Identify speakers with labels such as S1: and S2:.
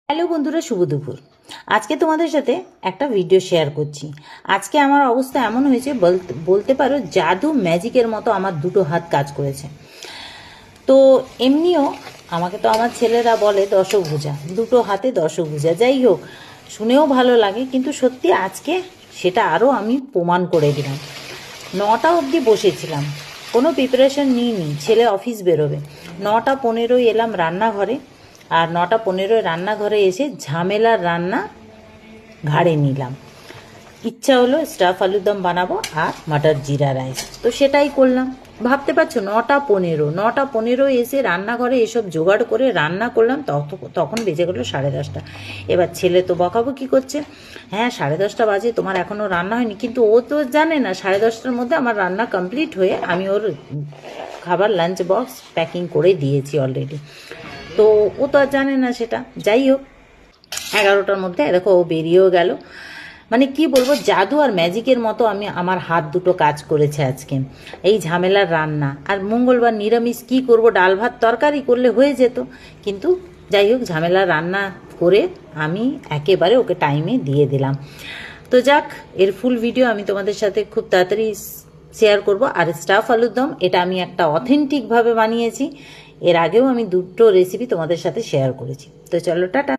S1: Hello বন্ধুরা, শুভ দুপুর। আজকে তোমাদের সাথে একটা ভিডিও শেয়ার করছি। আজকে আমার অবস্থা এমন হয়েছে, বলতে পারো জাদু ম্যাজিকের মতো আমার দুটো হাত কাজ করেছে। তো এমনিও আমাকে তো আমার ছেলেরা বলে দশভুজা, দুটো হাতে দশভুজা। যাই হোক, শুনেও ভালো লাগে, কিন্তু সত্যি আজকে সেটা আরও আমি প্রমাণ করে দিলাম। 9টা অবধি বসেছিলাম, কোনো প্রিপারেশন নিইনি, ছেলে অফিস বেরোবে। 9টা 15 এলাম রান্নাঘরে, আর 9টা 15 রান্নাঘরে এসে ঝামেলার রান্না ঘাড়ে নিলাম। ইচ্ছা হলো স্টাফ আলুর দম বানাবো আর মাটার জিরা রাইস, তো সেটাই করলাম। ভাবতে পারছো, 9টা 15 এসে রান্নাঘরে এসব জোগাড় করে রান্না করলাম। তখন বেজে গেলো 10:30। এবার ছেলে তো বকাবকি করছে, হ্যাঁ 10:30 বাজে, তোমার এখনও রান্না হয়নি। কিন্তু ও তো জানে না 10:30টার মধ্যে আমার রান্না কমপ্লিট হয়ে আমি ওর খাবার লাঞ্চ বক্স প্যাকিং করে দিয়েছি অলরেডি। তো ও তো আর জানে না সেটা। যাই হোক, 11টার মধ্যে দেখো ও বেরিয়েও গেল। মানে কি বলবো, জাদু আর ম্যাজিকের মতো আমার হাত দুটো কাজ করেছে আজকে। এই ঝামেলার রান্না, আর মঙ্গলবার নিরামিষ কি করব, ডাল ভাত তরকারি করলে হয়ে যেত, কিন্তু যাই হোক ঝামেলার রান্না করে আমি একেবারে ওকে টাইমে দিয়ে দিলাম। তো যাক, এর ফুল ভিডিও আমি তোমাদের সাথে খুব তাড়াতাড়ি শেয়ার করব। আর স্টাফ আলুর দম, এটা আমি একটা অথেন্টিকভাবে বানিয়েছি। এর আগেও আমি দুটো রেসিপি তোমাদের সাথে শেয়ার করেছি। তো চলো, টাটা।